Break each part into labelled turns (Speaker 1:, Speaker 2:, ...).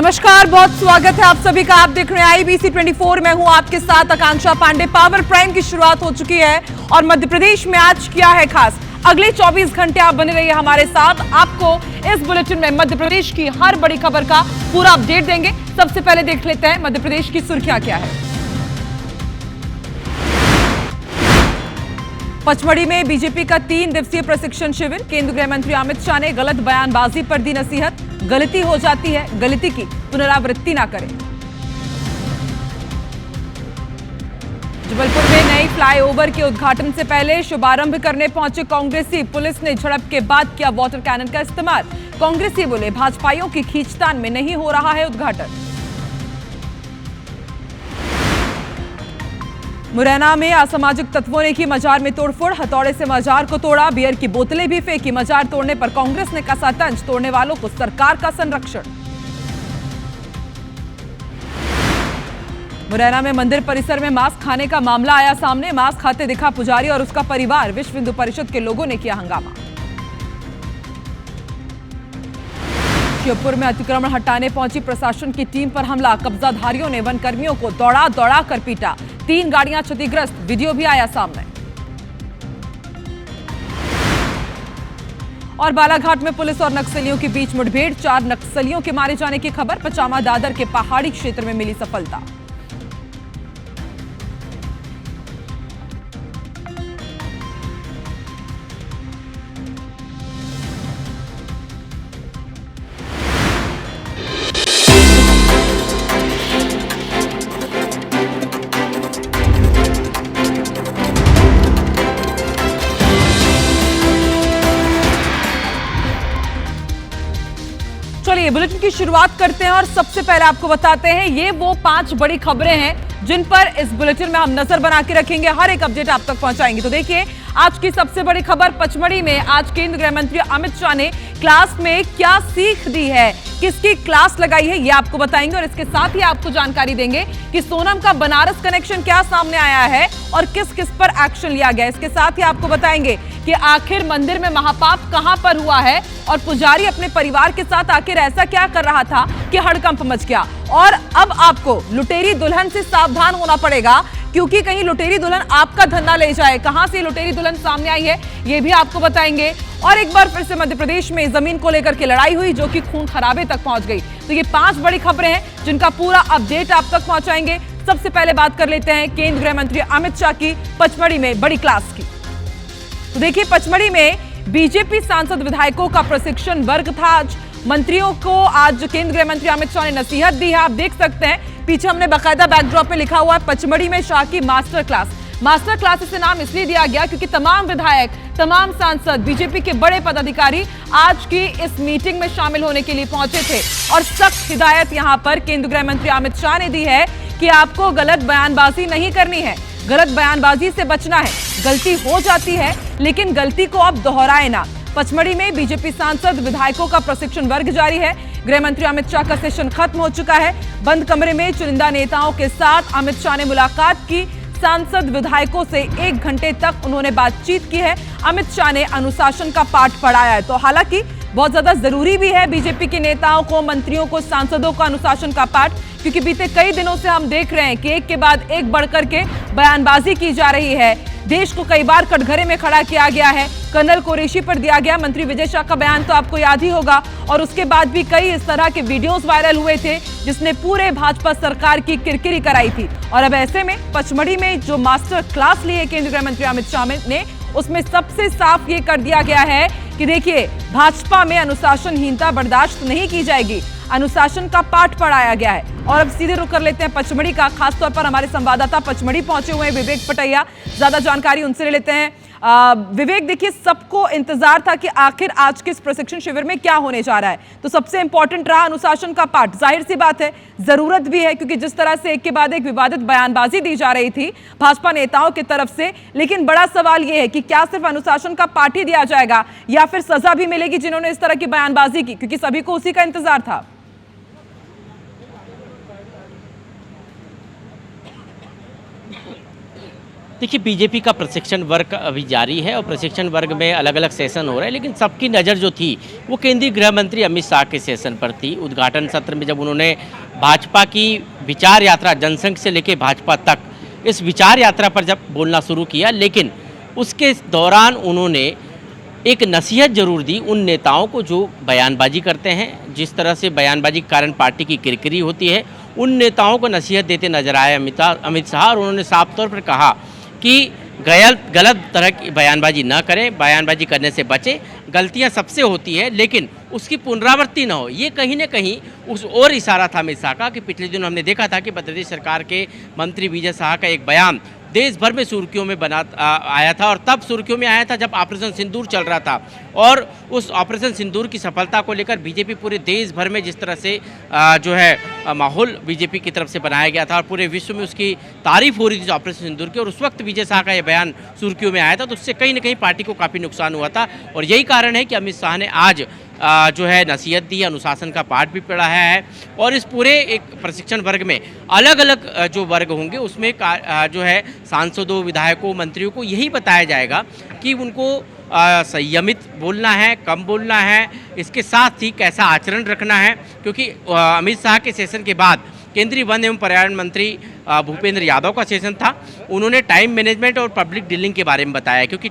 Speaker 1: नमस्कार, बहुत स्वागत है आप सभी का। आप देख रहे हैं आईबीसी 24। मैं हूं आपके साथ आकांक्षा पांडे। पावर प्राइम की शुरुआत हो चुकी है और मध्य प्रदेश में आज क्या है खास, अगले 24 घंटे आप बने रहिए हमारे साथ। आपको इस बुलेटिन में मध्य प्रदेश की हर बड़ी खबर का पूरा अपडेट देंगे। सबसे पहले देख लेते हैं मध्य प्रदेश की सुर्खियां क्या है। पचमढ़ी में बीजेपी का 3 दिवसीय प्रशिक्षण शिविर। केंद्रीय गृह मंत्री अमित शाह ने गलत बयानबाजी पर दी नसीहत। गलती हो जाती है, गलती की पुनरावृत्ति ना करें। जबलपुर में नई फ्लाईओवर के उद्घाटन से पहले शुभारंभ करने पहुंचे कांग्रेसी। पुलिस ने झड़प के बाद किया वाटर कैनन का इस्तेमाल। कांग्रेसी बोले भाजपाइयों की खींचतान में नहीं हो रहा है उद्घाटन। मुरैना में असामाजिक तत्वों ने की मजार में तोड़फोड़। हथौड़े से मजार को तोड़ा, बियर की बोतलें भी फेंकी। मजार तोड़ने पर कांग्रेस ने कसा तंज, तोड़ने वालों को सरकार का संरक्षण। मुरैना में मंदिर परिसर में मांस खाने का मामला आया सामने। मांस खाते दिखा पुजारी और उसका परिवार। विश्व हिंदू परिषद के लोगों ने किया हंगामा। श्योपुर में अतिक्रमण हटाने पहुंची प्रशासन की टीम पर हमला। कब्जाधारियों ने वन कर्मियों को दौड़ा दौड़ा कर पीटा। 3 गाड़ियां क्षतिग्रस्त, वीडियो भी आया सामने। और बालाघाट में पुलिस और नक्सलियों के बीच मुठभेड़। 4 नक्सलियों के मारे जाने की खबर। पचामा दादर के पहाड़ी क्षेत्र में मिली सफलता। चलिए बुलेटिन की शुरुआत करते हैं और सबसे पहले आपको बताते हैं ये वो 5 बड़ी खबरें हैं जिन पर इस बुलेटिन में हम नजर बना के रखेंगे। हर एक अपडेट आप तक पहुंचाएंगे। तो देखिए आज की सबसे बड़ी खबर, पचमढ़ी में आज केंद्रीय गृह मंत्री अमित शाह ने क्लास में क्या सीख दी है, किसकी क्लास लगाई है, ये आपको बताएंगे। और इसके साथ ही आपको जानकारी देंगे कि सोनम का बनारस कनेक्शन क्या सामने आया है और किस किस पर एक्शन लिया गया। इसके साथ ही आपको बताएंगे कि आखिर मंदिर में महापाप कहां पर हुआ है और पुजारी अपने परिवार के साथ आखिर ऐसा क्या कर रहा था कि हड़कंप मच गया। और अब आपको लुटेरी दुल्हन से सावधान होना पड़ेगा क्योंकि कहीं लुटेरी दुल्हन आपका धंधा ले जाए। कहां से लुटेरी दुल्हन सामने आई है ये भी आपको बताएंगे। और एक बार फिर से मध्य प्रदेश में जमीन को लेकर के लड़ाई हुई जो कि खून खराबे तक पहुंच गई। तो ये 5 बड़ी खबरें हैं जिनका पूरा अपडेट आप तक पहुंचाएंगे। सबसे पहले बात कर लेते हैं केंद्रीय गृह मंत्री अमित शाह की पचमढ़ी में बड़ी क्लास की। तो देखिए पचमढ़ी में बीजेपी सांसद विधायकों का प्रशिक्षण वर्ग था। आज मंत्रियों को आज केंद्रीय गृह मंत्री अमित शाह ने नसीहत दी है। आप देख सकते हैं पीछे हमने बाकायदा बैकड्रॉप में लिखा हुआ है पचमढ़ी में शाह की मास्टर क्लास। मास्टर क्लास से नाम इसलिए दिया गया क्योंकि तमाम विधायक, तमाम सांसद, बीजेपी के बड़े पदाधिकारी आज की इस मीटिंग में शामिल होने के लिए पहुंचे थे। और सख्त हिदायत यहां पर केंद्रीय गृह मंत्री अमित शाह ने दी है कि आपको गलत बयानबाजी नहीं करनी है, गलत बयानबाजी से बचना है। गलती हो जाती है लेकिन गलती को अब दोहराए ना। पचमढ़ी में बीजेपी सांसद विधायकों का प्रशिक्षण वर्ग जारी है। गृह मंत्री अमित शाह का सेशन खत्म हो चुका है। बंद कमरे में चुनिंदा नेताओं के साथ अमित शाह ने मुलाकात की। सांसद विधायकों से 1 घंटे तक उन्होंने बातचीत की है। अमित शाह ने अनुशासन का पाठ पढ़ाया है। तो हालांकि बहुत ज्यादा जरूरी भी है बीजेपी के नेताओं को, मंत्रियों को, सांसदों को अनुशासन का पाठ, क्योंकि बीते कई दिनों से हम देख रहे हैं कि एक के बाद एक बढ़कर के बयानबाजी की जा रही है। देश को कई बार कटघरे में खड़ा किया गया है। कर्नल कुरैशी पर दिया गया मंत्री विजय शाह का बयान तो आपको याद ही होगा। और उसके बाद भी कई इस तरह के वीडियोस वायरल हुए थे जिसने पूरे भाजपा सरकार की किरकिरी कराई थी। और अब ऐसे में पचमढ़ी में जो मास्टर क्लास ली है केंद्रीय गृह मंत्री अमित शाह ने, उसमें सबसे साफ ये कर दिया गया है कि देखिए भाजपा में अनुशासनहीनता बर्दाश्त नहीं की जाएगी। अनुशासन का पाठ पढ़ाया गया है। और अब सीधे रुख कर लेते हैं पचमढ़ी का। खासतौर पर हमारे संवाददाता पचमढ़ी पहुंचे हुए हैं विवेक पटैया, ज्यादा जानकारी उनसे ले लेते हैं। विवेक, देखिए सबको इंतजार था कि आखिर आज के इस प्रशिक्षण शिविर में क्या होने जा रहा है। तो सबसे इंपॉर्टेंट रहा अनुशासन का पाठ। जाहिर सी बात है जरूरत भी है क्योंकि जिस तरह से एक के बाद एक विवादित बयानबाजी दी जा रही थी भाजपा नेताओं की तरफ से। लेकिन बड़ा सवाल यह है कि क्या सिर्फ अनुशासन का पाठ ही दिया जाएगा या फिर सजा भी मिलेगी जिन्होंने इस तरह की बयानबाजी की, क्योंकि सभी को उसी का इंतजार था।
Speaker 2: देखिए, बीजेपी का प्रशिक्षण वर्ग अभी जारी है और प्रशिक्षण वर्ग में अलग अलग सेशन हो रहे हैं, लेकिन सबकी नज़र जो थी वो केंद्रीय गृह मंत्री अमित शाह के सेशन पर थी। उद्घाटन सत्र में जब उन्होंने भाजपा की विचार यात्रा जनसंघ से लेकर भाजपा तक, इस विचार यात्रा पर जब बोलना शुरू किया, लेकिन उसके दौरान उन्होंने एक नसीहत जरूर दी उन नेताओं को जो बयानबाजी करते हैं। जिस तरह से बयानबाजी के कारण पार्टी की किरकिरी होती है, उन नेताओं को नसीहत देते नजर आए अमित शाह, और उन्होंने साफ तौर पर कहा कि गलत तरह की बयानबाजी न करें, बयानबाजी करने से बचें। गलतियां सबसे होती है, लेकिन उसकी पुनरावृत्ति न हो। ये कहीं न कहीं उस और इशारा था अमित शाह का कि पिछले दिनों हमने देखा था कि मध्य प्रदेश सरकार के मंत्री विजय शाह का एक बयान देश भर में सुर्खियों में आया था, और तब सुर्खियों में आया था जब ऑपरेशन सिंदूर चल रहा था। और उस ऑपरेशन सिंदूर की सफलता को लेकर बीजेपी पूरे देश भर में जिस तरह से जो है माहौल बीजेपी की तरफ से बनाया गया था, और पूरे विश्व में उसकी तारीफ हो रही थी ऑपरेशन सिंदूर की, और उस वक्त विजय शाह का यह बयान सुर्खियों में आया था, तो उससे कहीं ना कहीं पार्टी को काफ़ी नुकसान हुआ था। और यही कारण है कि अमित शाह ने आज जो है नसीहत दी, अनुशासन का पाठ भी पढ़ाया है। और इस पूरे एक प्रशिक्षण वर्ग में अलग अलग जो वर्ग होंगे उसमें जो है सांसदों, विधायकों, मंत्रियों को यही बताया जाएगा कि उनको संयमित बोलना है, कम बोलना है, इसके साथ ही कैसा आचरण रखना है। क्योंकि अमित शाह के सेशन के बाद केंद्रीय वन एवं पर्यावरण मंत्री भूपेंद्र यादव का सेशन था। उन्होंने टाइम मैनेजमेंट और पब्लिक डीलिंग के बारे में बताया, क्योंकि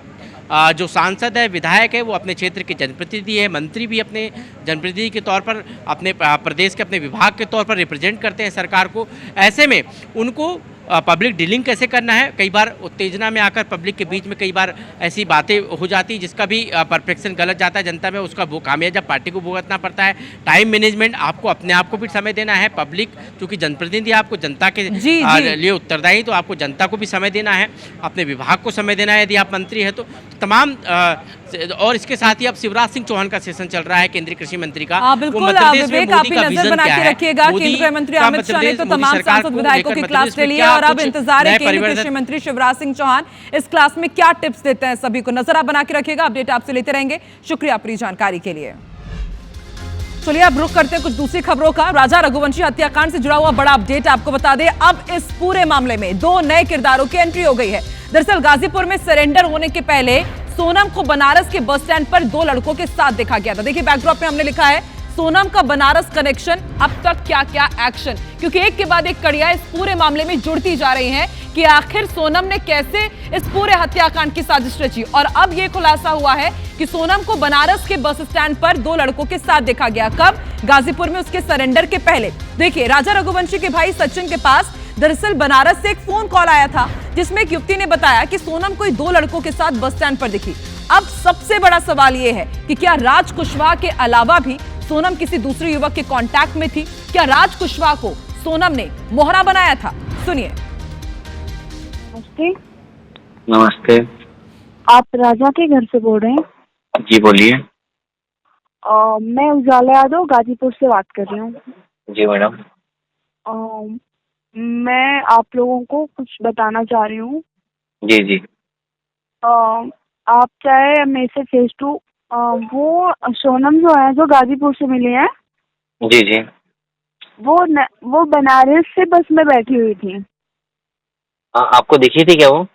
Speaker 2: जो सांसद है, विधायक है, वो अपने क्षेत्र के जनप्रतिनिधि है, मंत्री भी अपने जनप्रतिनिधि के तौर पर अपने प्रदेश के अपने विभाग के तौर पर रिप्रेजेंट करते हैं सरकार को। ऐसे में उनको पब्लिक डीलिंग कैसे करना है, कई बार उत्तेजना में आकर पब्लिक के बीच में कई बार ऐसी बातें हो जाती जिसका भी परफेक्शन गलत जाता है जनता में, उसका वो खामियाजा पार्टी को भुगतना पड़ता है। टाइम मैनेजमेंट, आपको अपने आप को भी समय देना है। पब्लिक चूँकि जनप्रतिनिधि आपको जनता के लिए उत्तरदायी, तो आपको जनता को भी समय देना है, अपने विभाग को समय देना है यदि आप मंत्री हैं तो। तमाम और इसके साथ ही अब शिवराज सिंह चौहान का सेशन चल रहा है, केंद्रीय कृषि मंत्री का।
Speaker 1: बिल्कुल विवेक, आप भी नजर बना के रखिएगा। केंद्रीय मंत्री अमित शाह ने तो तमाम सांसद विधायकों की क्लास ले लिया, और अब इंतजार है केंद्रीय कृषि मंत्री शिवराज सिंह चौहान इस क्लास में क्या टिप्स देते हैं सभी को। नजर आप बना के रखिएगा, अपडेट आपसे लेते रहेंगे। शुक्रिया अपनी जानकारी के लिए। चलिए अब रुख करते हैं कुछ दूसरी खबरों का। राजा रघुवंशी हत्याकांड से जुड़ा हुआ बड़ा अपडेट आपको बता दें। अब इस पूरे मामले में 2 नए किरदारों की एंट्री हो गई है। दरअसल गाजीपुर में सरेंडर होने के पहले सोनम को बनारस के बस स्टैंड पर 2 लड़कों के साथ देखा गया था। देखिए बैकड्रॉप में हमने लिखा है सोनम का बनारस कनेक्शन, अब तक क्या क्या एक्शन, क्योंकि एक के बाद एक कड़ियां इस पूरे मामले में जुड़ती जा रही हैं कि आखिर सोनम ने कैसे इस पूरे हत्याकांड की साजिश रची। और अब यह खुलासा हुआ है कि सोनम को बनारस के बस स्टैंड पर 2 लड़कों के साथ देखा गया। कब? गाजीपुर में उसके सरेंडर के पहले। देखिए राजा रघुवंशी के भाई सचिन के पास दरअसल बनारस से एक फोन कॉल आया था, जिसमें एक युवती ने बताया कि सोनम कोई 2 लड़कों के साथ बस स्टैंड पर दिखी। अब सबसे बड़ा सवाल यह है कि क्या राज कुशवाहा के अलावा भी सोनम किसी दूसरे युवक के कांटेक्ट में थी? क्या राज कुशवाहा को सोनम ने मोहरा बनाया था? सुनिए।
Speaker 3: नमस्ते।
Speaker 4: नमस्ते।
Speaker 3: आप राजा के घर से बोल रहे हैं?
Speaker 4: जी बोलिए।
Speaker 3: मैं उजाला यादव गाजीपुर से बात कर रही हूँ।
Speaker 4: जी मैडम।
Speaker 3: मैं आप लोगों को कुछ बताना चाह रही हूँ।
Speaker 4: जी जी।
Speaker 3: आप चाहे मेरे से फेस टू वो सोनम जो है, जो गाजीपुर से मिली है,
Speaker 4: जी जी,
Speaker 3: वो बनारस से बस में बैठी हुई थी।
Speaker 4: आपको दिखी थी क्या वो?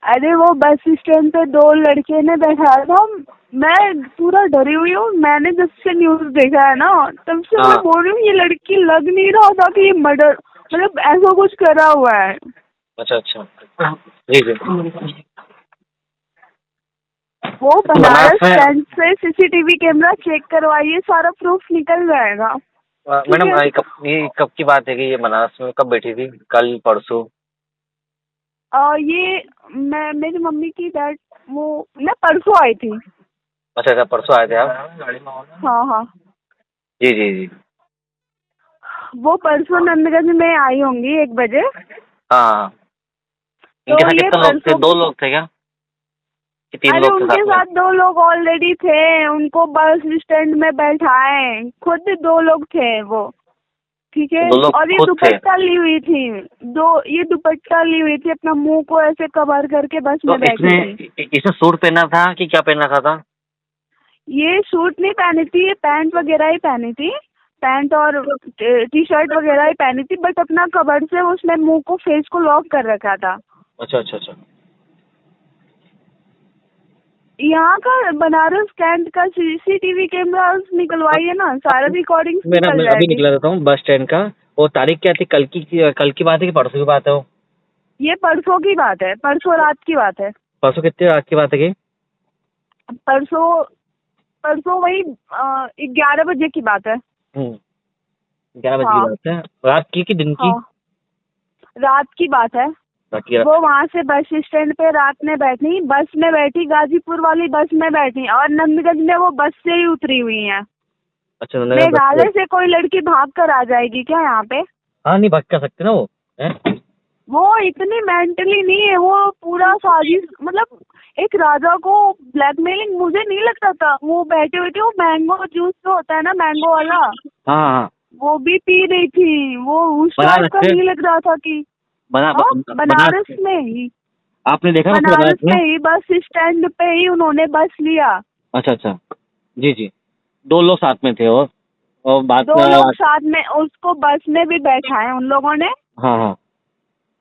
Speaker 3: अरे वो बस स्टैंड पे 2 लड़के ने बैठाया था। मैं पूरा डरी हुई हूँ। मैंने जब से न्यूज देखा है ना, तब से मैं बोल रही हूँ ये लड़की लग नहीं रहा था कि ये मर्डर, मतलब ऐसा कुछ करा हुआ है।
Speaker 4: अच्छा अच्छा। जी जी।
Speaker 3: वो बनारस स्टैंड से सीसीटीवी कैमरा चेक करवाइए, सारा प्रूफ निकल जाएगा।
Speaker 4: मैडम ये कब की बात है कि ये बनारस में कब बैठी थी? कल, परसों?
Speaker 3: ये मेरी मम्मी की डैड वो ना परसों आई थी।
Speaker 4: अच्छा अच्छा, परसों आए थे आप?
Speaker 3: हाँ हाँ
Speaker 4: जी जी जी।
Speaker 3: वो परसों नंदगंज में आई होंगी 1 बजे।
Speaker 4: हाँ। इनके साथ कितने लोग थे? 2 लोग थे क्या कि 3
Speaker 3: अरे
Speaker 4: लोग थे?
Speaker 3: उनके साथ 2 लोग ऑलरेडी थे। उनको बस स्टैंड में बैठाए, खुद 2 लोग थे वो, ठीक है। और ये दुपट्टा ली हुई थी, ये दुपट्टा ली हुई थी, अपना मुंह को ऐसे कवर करके बस में बैठी थी।
Speaker 4: इसने सूट पहना था कि क्या पहना था?
Speaker 3: ये सूट नहीं पहनी थी, ये पैंट वगैरह ही पहनी थी, पैंट और टी शर्ट वगैरह ही पहनी थी, बट अपना कवर से उसने मुंह को, फेस को लॉक कर रखा था।
Speaker 4: अच्छा अच्छा अच्छा।
Speaker 3: यहाँ का बनारस कैंट का सीसीटीवी कैमरा निकलवाइए ना, सारा रिकॉर्डिंग
Speaker 4: मेरा
Speaker 3: निकल
Speaker 4: मैं अभी
Speaker 3: जाएगी।
Speaker 4: निकला देता हूँ बस स्टैंड का। वो तारीख क्या थी? कल की बात है कि परसों की बात है? वो
Speaker 3: ये परसों की बात है, परसों रात की बात है।
Speaker 4: परसों कितने रात की बात है कि?
Speaker 3: परसों परसों वही 11 बजे की बात है।
Speaker 4: 11 बजे की
Speaker 3: हाँ
Speaker 4: बात है। रात की दिन की?
Speaker 3: हाँ, रात की बात है।
Speaker 4: रात की।
Speaker 3: वो वहाँ से बस स्टैंड पे रात में बैठी, बस में बैठी, गाजीपुर वाली बस में बैठी, और नंदगंज में वो बस से ही उतरी हुई है।
Speaker 4: अच्छा,
Speaker 3: मेघालय से कोई लड़की भाग कर आ जाएगी क्या यहाँ पे?
Speaker 4: हाँ, नहीं भाग कर सकते ना वो है?
Speaker 3: वो इतनी मेंटली नहीं है, वो पूरा साजिश, मतलब एक राजा को ब्लैकमेलिंग। मुझे नहीं लगता था वो बैठे हुए थे, वो मैंगो जूस जो होता है ना, मैंगो वाला,
Speaker 4: हाँ हाँ,
Speaker 3: वो भी पी रही थी। वो उस
Speaker 4: बनारस
Speaker 3: टाइप का
Speaker 4: से?
Speaker 3: नहीं लग रहा था कि बनारस में ही,
Speaker 4: आपने देखा था
Speaker 3: बनारस में ही बस स्टैंड पे ही उन्होंने बस लिया।
Speaker 4: अच्छा अच्छा, जी जी। 2 लोग साथ में थे और बात
Speaker 3: 2 लोग साथ में, उसको बस में भी बैठा है उन लोगों ने।
Speaker 4: हाँ हाँ।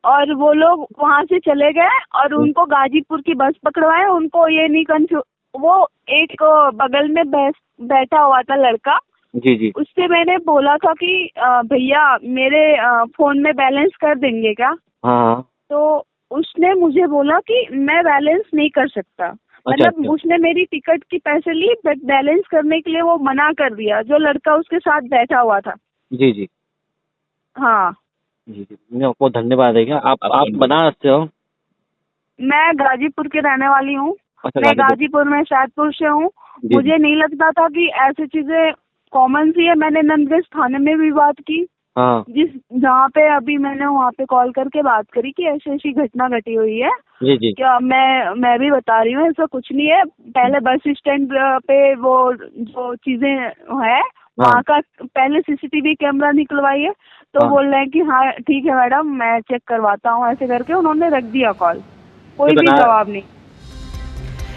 Speaker 3: और वो लोग वहाँ से चले गए और उनको गाजीपुर की बस पकड़वाए। उनको ये नहीं कंफ्यूज, वो एक बगल में बैठा हुआ था लड़का,
Speaker 4: जी जी।
Speaker 3: उससे मैंने बोला था कि भैया मेरे फोन में बैलेंस कर देंगे क्या?
Speaker 4: हाँ।
Speaker 3: तो उसने मुझे बोला कि मैं बैलेंस नहीं कर सकता। मतलब उसने मेरी टिकट की पैसे ली, बट बैलेंस करने के लिए वो मना कर दिया, जो लड़का उसके साथ बैठा हुआ था।
Speaker 4: जी जी।
Speaker 3: हाँ
Speaker 4: जी जी, आपको धन्यवाद है। क्या आप बनारस से हो?
Speaker 3: मैं गाजीपुर की रहने वाली हूँ।
Speaker 4: अच्छा,
Speaker 3: मैं गाजीपुर में शाहपुर से हूँ। मुझे नहीं लगता था कि ऐसी चीजें कॉमन सी है। मैंने नंदगंज थाने में भी बात की,
Speaker 4: हाँ।
Speaker 3: जहाँ पे अभी मैंने वहाँ पे कॉल करके बात करी कि ऐसी ऐसी घटना घटी हुई है।
Speaker 4: जी जी।
Speaker 3: क्या मैं भी बता रही हूँ, ऐसा कुछ नहीं है। पहले बस स्टैंड पे वो जो चीजें है वहाँ का पहले सीसीटीवी कैमरा निकलवाइए। तो बोल रहे हैं कि हाँ ठीक है मैडम, मैं चेक करवाता हूँ, ऐसे करके उन्होंने रख दिया कॉल। कोई भी जवाब नहीं।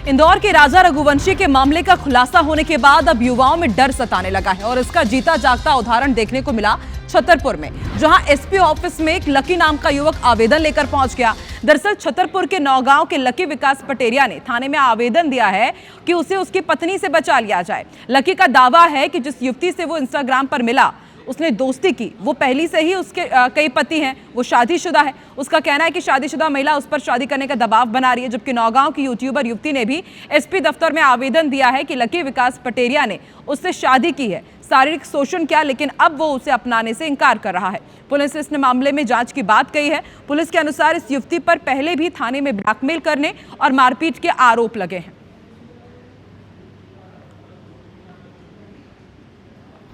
Speaker 1: इंदौर के राजा रघुवंशी के मामले का खुलासा होने के बाद अब युवाओं में डर सताने लगा है और इसका जीता जागता उदाहरण देखने को मिला छतरपुर में, जहां एसपी ऑफिस में एक लकी नाम का युवक आवेदन लेकर पहुंच गया। दरअसल छतरपुर के नौगांव के लकी विकास पटेरिया ने थाने में आवेदन दिया है कि उसे उसकी पत्नी से बचा लिया जाए। लकी का दावा है कि जिस युवती से वो इंस्टाग्राम पर मिला, उसने दोस्ती की, वो पहली से ही उसके कई पति हैं, वो शादीशुदा है। उसका कहना है कि शादीशुदा महिला उस पर शादी करने का दबाव बना रही है। जबकि नौगांव की यूट्यूबर युवती ने भी एसपी दफ्तर में आवेदन दिया है कि लकी विकास पटेरिया ने उससे शादी की है, शारीरिक शोषण किया, लेकिन अब वो उसे अपनाने से इनकार कर रहा है। पुलिस ने इस मामले में जांच की बात कही है। पुलिस के अनुसार इस युवती पर पहले भी थाने में ब्लैकमेल करने और मारपीट के आरोप लगे हैं।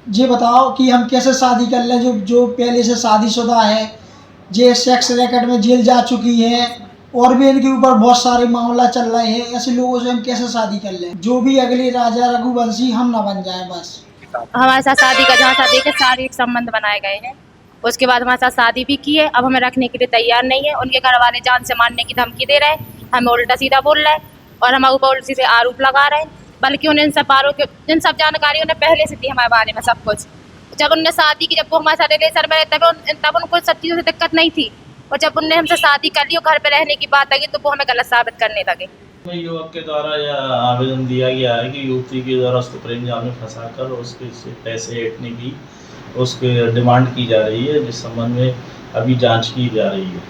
Speaker 5: ये बताओ कि हम कैसे शादी कर लें, जो पहले से शादीशुदा है, ये सेक्स रैकेट में जेल जा चुकी है और भी इनके ऊपर बहुत सारे मामला चल रहे हैं। ऐसे लोगों से हम कैसे शादी कर लें? जो भी अगले राजा रघुवंशी हम ना बन जाए बस।
Speaker 6: हमारे साथ शादी का जहाँ शादी के शारीरिक संबंध बनाए गए हैं, उसके बाद हमारे साथ शादी भी की है। अब हमें रखने के लिए तैयार नहीं है। उनके घर वाले जान से मारने की धमकी दे रहे हैं, हमें उल्टा सीधा बोल रहे हैं और हमारे ऊपर उल्टी से आरोप लगा रहे हैं। बल्कि उन्हें इन सब जानकारी उन्हें पहले से थी हमारे बारे में सब कुछ। जब उनने शादी की, जब वो हमारे साथ रिलेशन में तब उनको सब चीज़ों से दिक्कत नहीं थी, और जब उनने हमसे शादी कर ली और घर पे रहने की बात आई तो वो हमें गलत साबित करने लगे।
Speaker 7: युवक के द्वारा यह आवेदन दिया गया है कि युवती के द्वारा उसको प्रेम जाल में फंसाकर उसके से पैसे ऐंठने की उसके डिमांड की जा रही है, जिस संबंध में अभी जांच की जा रही है।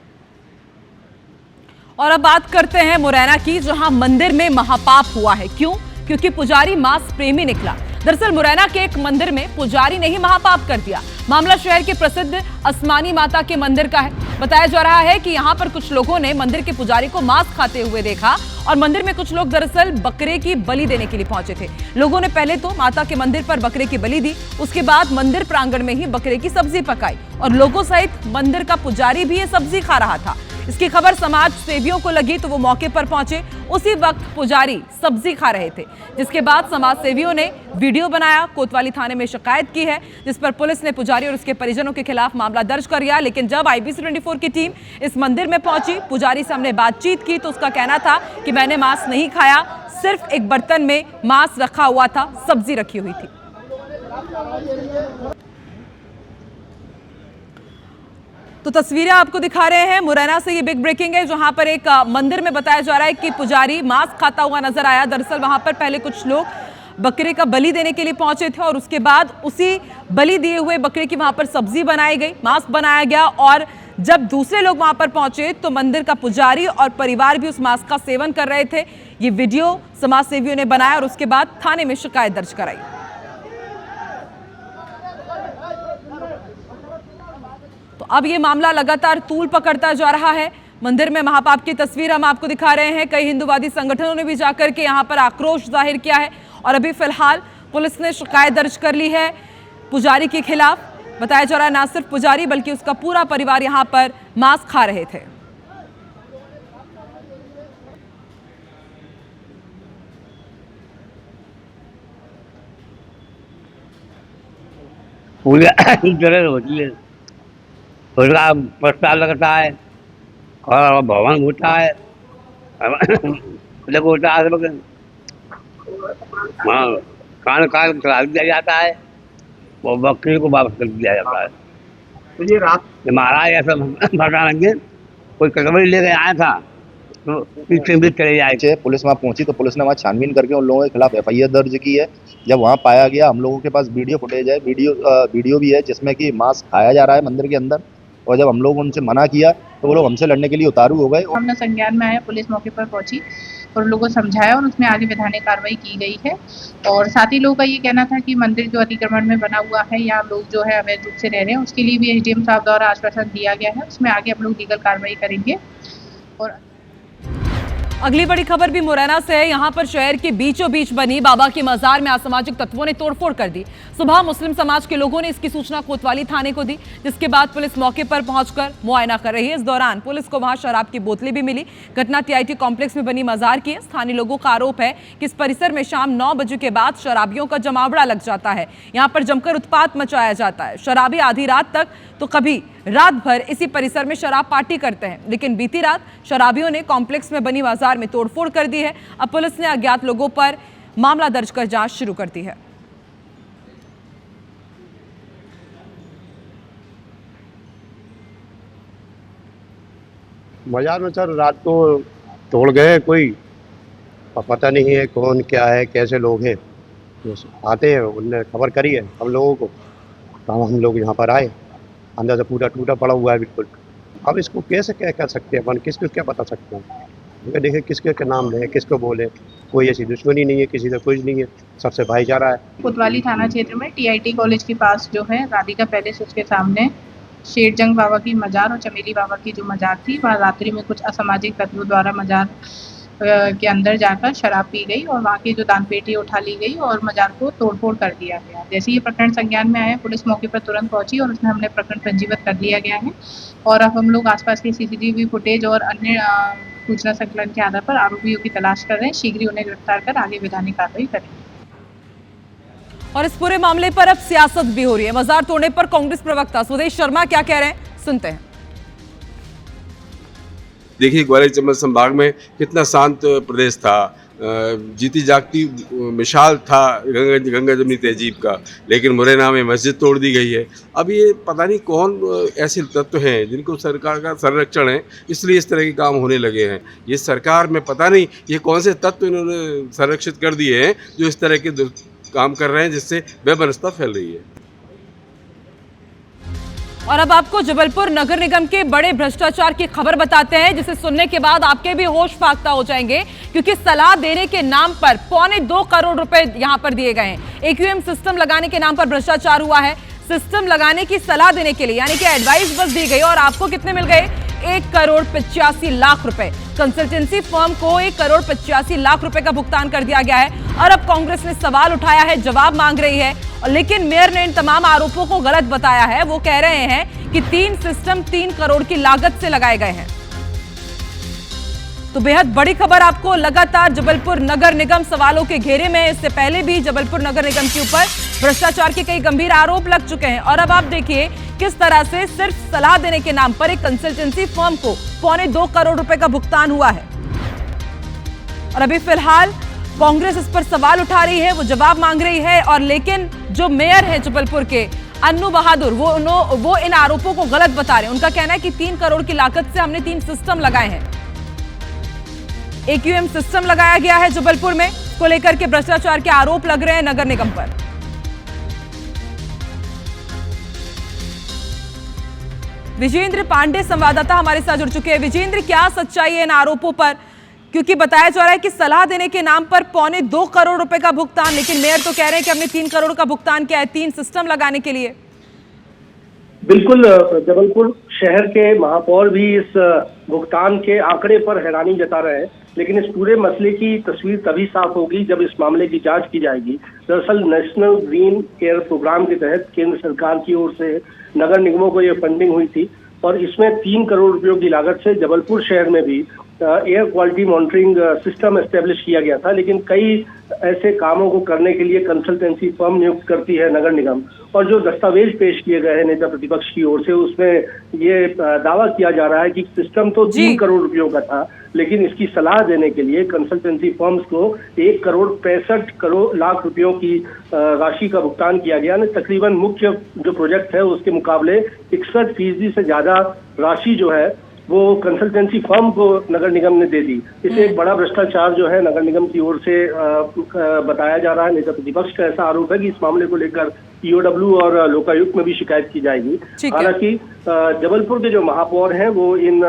Speaker 1: और अब बात करते हैं मुरैना की, जहां मंदिर में महापाप हुआ है। क्यों? क्योंकि पुजारी मांस प्रेमी निकला। दरअसल मुरैना के एक मंदिर में पुजारी ने ही महापाप कर दिया। मामला शहर के प्रसिद्ध असमानी माता के मंदिर का है। बताया जा रहा है कि यहां पर कुछ लोगों ने मंदिर के पुजारी को मांस खाते हुए देखा और मंदिर में कुछ लोग दरअसल बकरे की बलि देने के लिए पहुंचे थे। लोगों ने पहले तो माता के मंदिर पर बकरे की बलि दी, उसके बाद मंदिर प्रांगण में ही बकरे की सब्जी पकाई और लोगों सहित मंदिर का पुजारी भी ये सब्जी खा रहा था। इसकी खबर समाज सेवियों को लगी तो वो मौके पर पहुंचे। उसी वक्त पुजारी सब्जी खा रहे थे, जिसके बाद समाज सेवियों ने वीडियो बनाया, कोतवाली थाने में शिकायत की है, जिस पर पुलिस ने पुजारी और उसके परिजनों के खिलाफ मामला दर्ज कर लिया। लेकिन जब IBC 24 की टीम इस मंदिर में पहुंची, पुजारी से हमने बातचीत की तो उसका कहना था कि मैंने मांस नहीं खाया, सिर्फ एक बर्तन में मांस रखा हुआ था, सब्जी रखी हुई थी। तो तस्वीरें आपको दिखा रहे हैं मुरैना से। ये बिग ब्रेकिंग है, जहां पर एक मंदिर में बताया जा रहा है कि पुजारी मांस खाता हुआ नजर आया। दरअसल वहां पर पहले कुछ लोग बकरे का बलि देने के लिए पहुंचे थे और उसके बाद उसी बलि दिए हुए बकरे की वहां पर सब्जी बनाई गई, मांस बनाया गया। और जब दूसरे लोग वहां पर पहुंचे तो मंदिर का पुजारी और परिवार भी उस मांस का सेवन कर रहे थे। ये वीडियो समाज सेवियों ने बनाया और उसके बाद थाने में शिकायत दर्ज कराई। तो अब ये मामला लगातार तूल पकड़ता जा रहा है। मंदिर में महापाप की तस्वीर हम आपको दिखा रहे हैं। कई हिंदूवादी संगठनों ने भी जाकर के यहां पर आक्रोश जाहिर किया है और अभी फिलहाल पुलिस ने शिकायत दर्ज कर ली है पुजारी के खिलाफ। बताया जा रहा है ना सिर्फ पुजारी बल्कि उसका पूरा परिवार यहां पर मांस खा रहे थे।
Speaker 8: पूजा तरह होती है, उसका प्रस्ताव लगता है और भवन होता है होता है खान चला दिया जाता है और बकरी को वापस कर दिया जाता है।
Speaker 9: तो ये रात
Speaker 8: महाराज ऐसा पता लगे कोई कटोरी लेके आया था तो पीछे भी चले जाए।
Speaker 10: पुलिस वहाँ पहुंची तो पुलिस ने वहाँ छानबीन करके उन लोगों के खिलाफ FIR दर्ज की है। जब वहाँ पाया गया, हम लोगों के पास वीडियो फुटेज है, वीडियो भी है जिसमें कि मांस खाया जा रहा है मंदिर के अंदर। और जब हम लोग उनसे मना किया तो वो लोग हमसे लड़ने के लिए उतारू हो गए।
Speaker 11: हमने संज्ञान में आया, पुलिस मौके पर पहुंची और लोगों को समझाया और उसमें आगे वैधानिक कार्रवाई की गई है। और साथ ही लोगों का ये कहना था कि मंदिर जो अतिक्रमण में बना हुआ है या लोग जो है अवैध रूप से रह रहे हैं उसके लिए भी SDM साहब द्वारा आश्वासन दिया गया है। उसमें आगे हम लोग लीगल कार्रवाई करेंगे। और
Speaker 1: अगली बड़ी खबर भी मुरैना से है। यहां पर शहर के बीचों बीच बनी बाबा की मजार में असामाजिक तत्वों ने तोड़फोड़ कर दी। सुबह मुस्लिम समाज के लोगों ने इसकी सूचना कोतवाली थाने को दी, जिसके बाद पुलिस मौके पर पहुंचकर मुआयना कर रही है। इस दौरान पुलिस को वहां शराब की बोतलें भी मिली। घटना TIT कॉम्प्लेक्स में बनी मजार की है। स्थानीय लोगों का आरोप है कि इस परिसर में शाम 9 बजे के बाद शराबियों का जमावड़ा लग जाता है। यहाँ पर जमकर उत्पात मचाया जाता है। शराबी आधी रात तक तो कभी रात भर इसी परिसर में शराब पार्टी करते हैं। लेकिन बीती रात शराबियों ने कॉम्प्लेक्स में बनी बाजार में तोड़फोड़ कर दी है। अब पुलिस ने अज्ञात लोगों पर मामला दर्ज कर जांच शुरू कर दी है।
Speaker 9: बाजार में सर रात को तोड़ गए, कोई पता नहीं है कौन क्या है कैसे लोग हैं। आते हैं, उनने खबर करी है हम लोगों को, तो हम लोग यहाँ पर आए। अंदर से पूरा टूटा पड़ा हुआ है बिल्कुल। अब इसको कैसे क्या कर सकते हैं अपन, किसको क्या बता सकते हैं। देखिए किसके क्या नाम है, किसको बोले, कोई ऐसी दुश्मनी नहीं है, किसी से कुछ नहीं है, सबसे भाईचारा है।
Speaker 11: कोतवाली थाना क्षेत्र में TIT कॉलेज के पास जो है राधिका पैलेस, उसके सामने शेरजंग बाबा की मजार और चमेली बाबा की जो मजार थी, वहाँ रात्रि में कुछ असामाजिक तत्वों द्वारा मजार के अंदर जाकर शराब पी गई और वहाँ की जो दान पेटी उठा ली गई और मजार को तोड़फोड़ कर दिया गया। जैसे ये प्रकरण संज्ञान में आया, पुलिस मौके पर तुरंत पहुंची और उसमें हमने प्रकरण पंजीबद्ध कर लिया गया है। और अब हम लोग आसपास के CCTV फुटेज और अन्य सूचना संकलन के आधार पर आरोपियों की तलाश कर रहे हैं। शीघ्र ही उन्हें गिरफ्तार कर आगे वैधानिक कार्रवाई करेंगे।
Speaker 1: और इस पूरे मामले पर अब सियासत भी हो रही है। मजार तोड़ने पर कांग्रेस प्रवक्ता सुदेश शर्मा क्या कह रहे हैं, सुनते हैं।
Speaker 12: देखिए ग्वालियर चंबल संभाग में कितना शांत प्रदेश था, जीती जागती मिसाल था गंगा जमनी तहजीब का, लेकिन मुरैना में मस्जिद तोड़ दी गई है। अब ये पता नहीं कौन ऐसे तत्व हैं जिनको सरकार का संरक्षण है, इसलिए इस तरह के काम होने लगे हैं। ये सरकार में पता नहीं ये कौन से तत्व इन्होंने संरक्षित कर दिए हैं जो इस तरह के काम कर रहे हैं, जिससे बेबनस्ता फैल रही है।
Speaker 1: और अब आपको जबलपुर नगर निगम के बड़े भ्रष्टाचार की खबर बताते हैं, जिसे सुनने के बाद आपके भी होश फाख्ता हो जाएंगे, क्योंकि सलाह देने के नाम पर 2.25 करोड़ रुपए यहां पर दिए गए हैं। AQM सिस्टम लगाने के नाम पर भ्रष्टाचार हुआ है। सिस्टम लगाने की सलाह देने के लिए यानी कि एडवाइस बस दी गई और आपको कितने मिल गए, 1,85,00,000 रुपए। कंसल्टेंसी फर्म को 1,85,00,000 रुपए का भुगतान कर दिया गया है। और अब कांग्रेस ने सवाल उठाया है, जवाब मांग रही है, लेकिन मेयर ने इन तमाम आरोपों को गलत बताया है। वो कह रहे हैं कि 3 सिस्टम 3 करोड़ की लागत से लगाए गए हैं। तो बेहद बड़ी खबर आपको, लगातार जबलपुर नगर निगम सवालों के घेरे में। इससे पहले भी जबलपुर नगर निगम के ऊपर भ्रष्टाचार के कई गंभीर आरोप लग चुके हैं। और अब आप देखिए किस तरह से सिर्फ सलाह देने के नाम पर एक कंसल्टेंसी फर्म को 2.25 करोड़ रुपए का भुगतान हुआ है। और अभी फिलहाल कांग्रेस इस पर सवाल उठा रही है, वो जवाब मांग रही है। और लेकिन जो मेयर है जबलपुर के अन्नू बहादुर वो इन आरोपों को गलत बता रहे हैं। उनका कहना है कि 3 करोड़ की लागत से हमने 3 सिस्टम लगाए हैं। AQM सिस्टम लगाया गया है जबलपुर में, को लेकर के भ्रष्टाचार के आरोप लग रहे हैं नगर निगम पर। विजेंद्र पांडे संवाददाता हमारे साथ जुड़ चुके हैं। विजेंद्र, क्या सच्चाई है इन आरोपों पर? क्योंकि बताया जा रहा है कि सलाह देने के नाम पर 2.25 करोड़ रुपए का भुगतान, लेकिन मेयर तो कह रहे हैं कि हमने 3 करोड़ का भुगतान किया है 3 सिस्टम लगाने के लिए।
Speaker 13: बिल्कुल, जबलपुर शहर के महापौर भी इस भुगतान के आंकड़े पर हैरानी जता रहे हैं, लेकिन इस पूरे मसले की तस्वीर तभी साफ होगी जब इस मामले की जांच की जाएगी। दरअसल नेशनल ग्रीन केयर प्रोग्राम के तहत केंद्र सरकार की ओर से नगर निगमों को यह फंडिंग हुई थी और इसमें 3 करोड़ रुपयों की लागत से जबलपुर शहर में भी air quality monitoring system establish किया गया था। लेकिन कई ऐसे कामों को करने के लिए कंसल्टेंसी फर्म नियुक्त करती है नगर निगम, और जो दस्तावेज पेश किए गए हैं नेता प्रतिपक्ष की ओर से, उसमें ये दावा किया जा रहा है कि सिस्टम तो 3 करोड़ रुपयों का था, लेकिन इसकी सलाह देने के लिए कंसल्टेंसी फर्म्स को 1 करोड़ 65 लाख रुपयों की राशि का भुगतान किया गया। तकरीबन मुख्य जो प्रोजेक्ट है उसके मुकाबले 61% से ज्यादा राशि जो है वो कंसल्टेंसी फर्म को नगर निगम ने दे दी। इसे एक बड़ा भ्रष्टाचार जो है नगर निगम की ओर से बताया जा रहा है। नेता प्रतिपक्ष का ऐसा आरोप है कि इस मामले को लेकर EOW और लोकायुक्त में भी शिकायत की जाएगी। हालांकि जबलपुर के जो महापौर हैं वो इन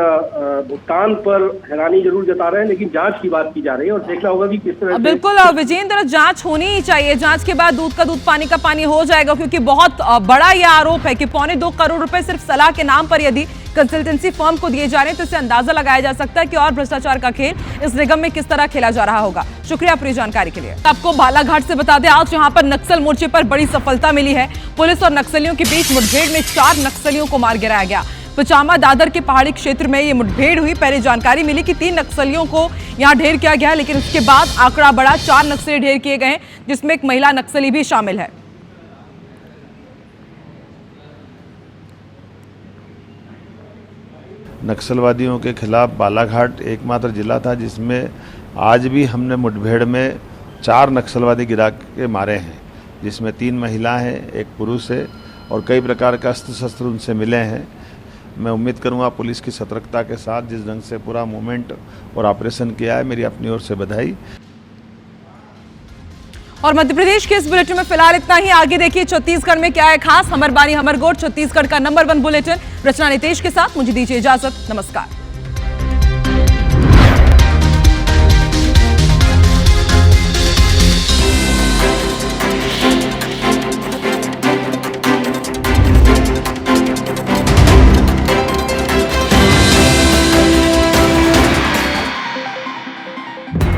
Speaker 13: भुगतान पर हैरानी जरूर जता रहे हैं, लेकिन जांच की बात की जा रही है और देखना होगा कि किस तरह।
Speaker 1: बिल्कुल, और विजेंद्र, जांच होनी ही चाहिए। जांच के बाद दूध का दूध पानी का पानी हो जाएगा, क्योंकि बहुत बड़ा यह आरोप है कि 2.25 करोड़ रुपए सिर्फ सलाह के नाम पर यदि कंसल्टेंसी फर्म को दिए जा रहे हैं, तो इससे अंदाजा लगाया जा सकता है कि और भ्रष्टाचार का खेल इस निगम में किस तरह खेला जा रहा होगा। शुक्रिया पूरी जानकारी के लिए। आपको बालाघाट से बता दें, आज यहां पर नक्सल मोर्चे पर बड़ी सफलता मिली है। पुलिस और नक्सलियों के बीच मुठभेड़ में 4 नक्सलियों को मार गिराया गया। पचामा दादर के पहाड़ी क्षेत्र में ये मुठभेड़ हुई। पहले जानकारी मिली कि 3 नक्सलियों को यहां ढेर किया गया, लेकिन उसके बाद आंकड़ा बढ़ा, 4 नक्सली ढेर किए गए, जिसमें एक महिला नक्सली भी शामिल है।
Speaker 14: नक्सलवादियों के खिलाफ बालाघाट एकमात्र जिला था जिसमें आज भी हमने मुठभेड़ में 4 नक्सलवादी गिरा के मारे हैं, जिसमें 3 महिलाएं हैं, 1 पुरुष है और कई प्रकार का अस्त्र शस्त्र उनसे मिले हैं। मैं उम्मीद करूंगा पुलिस की सतर्कता के साथ जिस ढंग से पूरा मूवमेंट और ऑपरेशन किया है, मेरी अपनी ओर से बधाई।
Speaker 1: और मध्य प्रदेश के इस बुलेटिन में फिलहाल इतना ही। आगे देखिए छत्तीसगढ़ में क्या है खास। हमर बानी हमर गोठ, छत्तीसगढ़ का नंबर 1 बुलेटिन। रचना नितेश के साथ मुझे दीजिए इजाजत। नमस्कार।